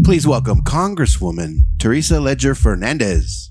Please welcome Congresswoman Teresa Fernandez.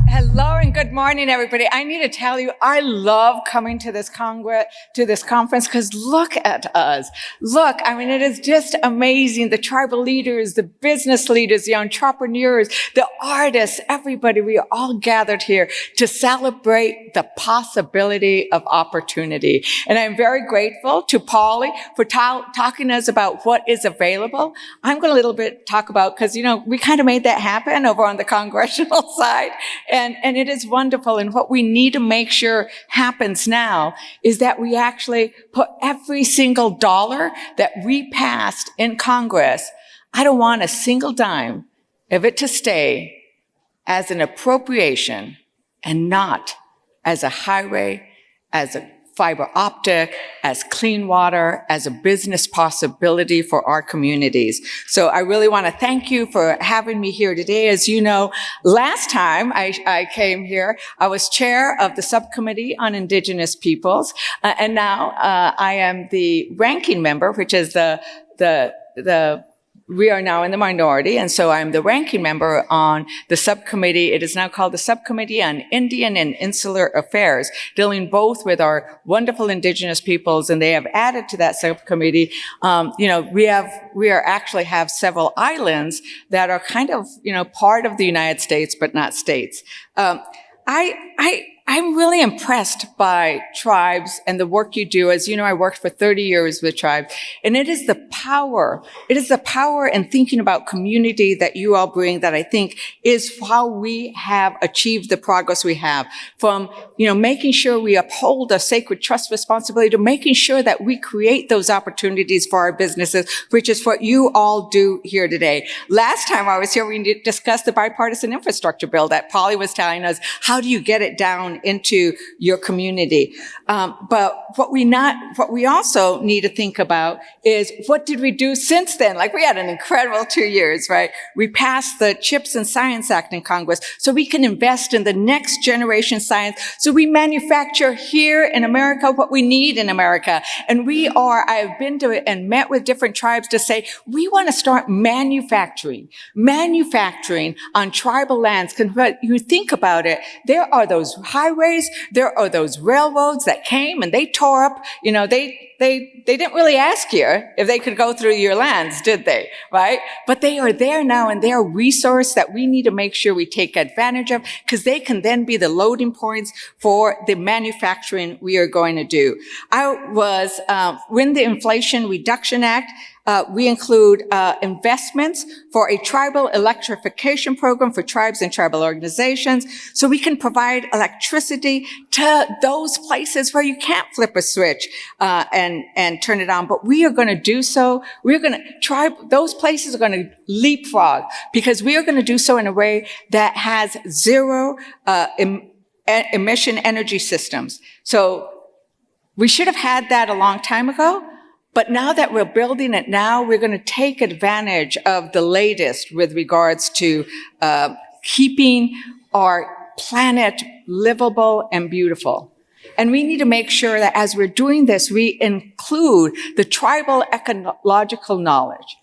Hello and good morning, everybody. I need to tell you, I love coming to this conference because look at us. Look, I mean, it is just amazing. The tribal leaders, the business leaders, the entrepreneurs, the artists, everybody, we are all gathered here to celebrate the possibility of opportunity. And I'm very grateful to Paulie for talking to us about what is available. I'm going to a little bit talk about, because, you know, we kind of made that happen over on the congressional side. And it is wonderful. And what we need to make sure happens now is that we actually put every single dollar that we passed in Congress. I don't want a single dime of it to stay as an appropriation and not as a highway, as a fiber optic, as clean water, as a business possibility for our communities. So I really want to thank you for having me here today. As you know, last time I came here, I was chair of the subcommittee on Indigenous Peoples, and now I am the ranking member, which is we are now in the minority, and so I'm the ranking member on the subcommittee. It is now called the Subcommittee on Indian and Insular Affairs, dealing both with our wonderful Indigenous peoples, and they have added to that subcommittee. We actually have several islands that are kind of, part of the United States, but not states. I'm really impressed by tribes and the work you do. As you know, I worked for 30 years with tribes, and it is the power in thinking about community that you all bring that I think is how we have achieved the progress we have, from, making sure we uphold a sacred trust responsibility to making sure that we create those opportunities for our businesses, which is what you all do here today. Last time I was here, we discussed the bipartisan infrastructure bill that Polly was telling us, how do you get it down into your community? But what we also need to think about is, what did we do since then? Like, we had an incredible 2 years, right? We passed the CHIPS and Science Act in Congress so we can invest in the next generation science, so we manufacture here in America what we need in America. And I have been to it and met with different tribes to say, we want to start manufacturing on tribal lands. Because when you think about it, there are those highways, there are those railroads that came and they tore up, they didn't really ask you if they could go through your lands, did they? Right? But they are there now, and they're a resource that we need to make sure we take advantage of, because they can then be the loading points for the manufacturing we are going to do. When the Inflation Reduction Act, we include investments for a tribal electrification program for tribes and tribal organizations, so we can provide electricity to those places where you can't flip a switch and turn it on. But we are going to do so. Those places are going to leapfrog, because we are going to do so in a way that has zero emission energy systems. So we should have had that a long time ago. But now that we're building it now, we're going to take advantage of the latest with regards to keeping our planet livable and beautiful. And we need to make sure that as we're doing this, we include the tribal ecological knowledge.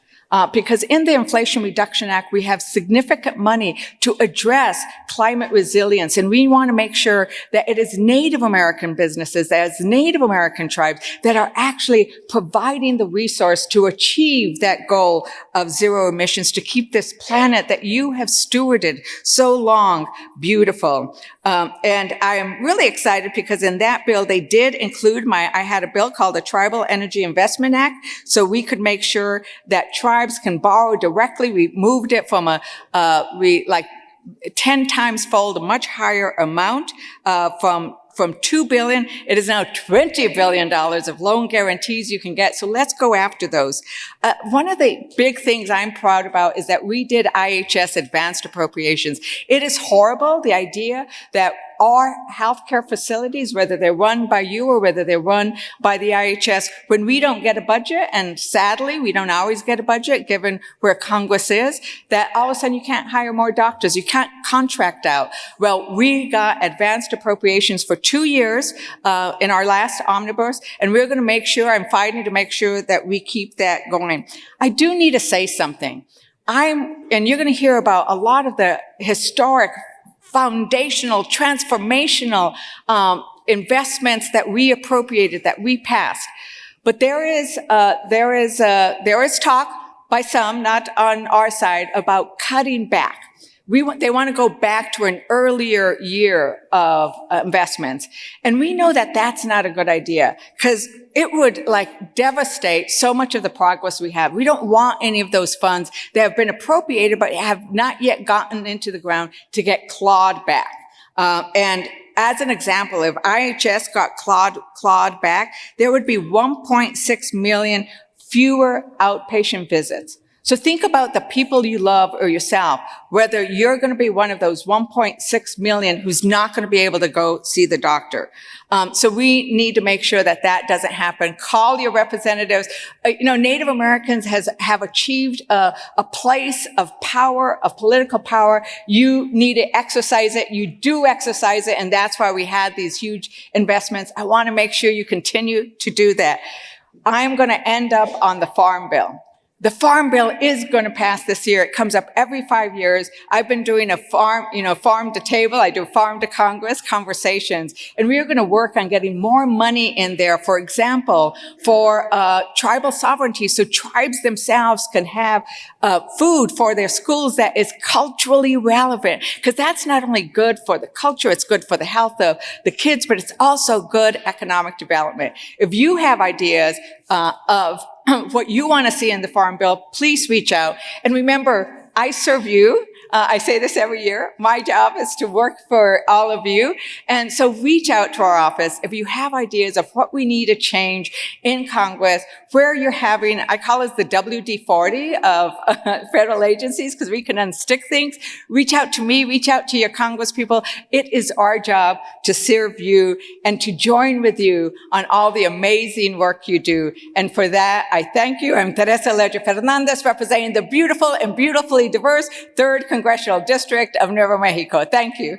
Because in the Inflation Reduction Act, we have significant money to address climate resilience. And we want to make sure that it is Native American businesses, that it's Native American tribes that are actually providing the resource to achieve that goal of zero emissions, to keep this planet that you have stewarded so long beautiful. And I am really excited because in that bill, they did include I had a bill called the Tribal Energy Investment Act, so we could make sure that tribes can borrow directly. We moved it from 10 times fold, a much higher amount, from $2 billion. It is now $20 billion of loan guarantees you can get. So let's go after those. One of the big things I'm proud about is that we did IHS advanced appropriations. It is horrible, the idea that our healthcare facilities, whether they're run by you or whether they're run by the IHS, when we don't get a budget, and sadly, we don't always get a budget given where Congress is, that all of a sudden you can't hire more doctors, you can't contract out. Well, we got advanced appropriations for 2 years in our last omnibus, and we're going to make sure, I'm fighting to make sure that we keep that going. I do need to say something. And you're going to hear about a lot of the historic foundational, transformational investments that we appropriated, that we passed. But there is talk by some, not on our side, about cutting back. They want to go back to an earlier year of investments. And we know that that's not a good idea because it would devastate so much of the progress we have. We don't want any of those funds that have been appropriated but have not yet gotten into the ground to get clawed back. And as an example, if IHS got clawed back, there would be 1.6 million fewer outpatient visits. So think about the people you love or yourself, whether you're going to be one of those 1.6 million who's not going to be able to go see the doctor. So we need to make sure that that doesn't happen. Call your representatives. Native Americans have achieved a place of power, of political power. You need to exercise it. You do exercise it, and that's why we had these huge investments. I want to make sure you continue to do that. I'm going to end up on the Farm Bill. The Farm Bill is going to pass this year. It comes up every 5 years. I've been doing a farm to table. I do farm to Congress conversations. And we are going to work on getting more money in there, for example, for tribal sovereignty, so tribes themselves can have food for their schools that is culturally relevant. Because that's not only good for the culture, it's good for the health of the kids, but it's also good economic development. If you have ideas of what you want to see in the Farm Bill, please reach out. And remember, I serve you. I say this every year. My job is to work for all of you. And so reach out to our office if you have ideas of what we need to change in Congress, where you're having, I call it the WD-40 of federal agencies, because we can unstick things. Reach out to me, reach out to your Congress people. It is our job to serve you and to join with you on all the amazing work you do. And for that, I thank you. I'm Teresa Ledger Fernandez, representing the beautiful and beautifully diverse 3rd Congressional District of Nuevo Mexico. Thank you.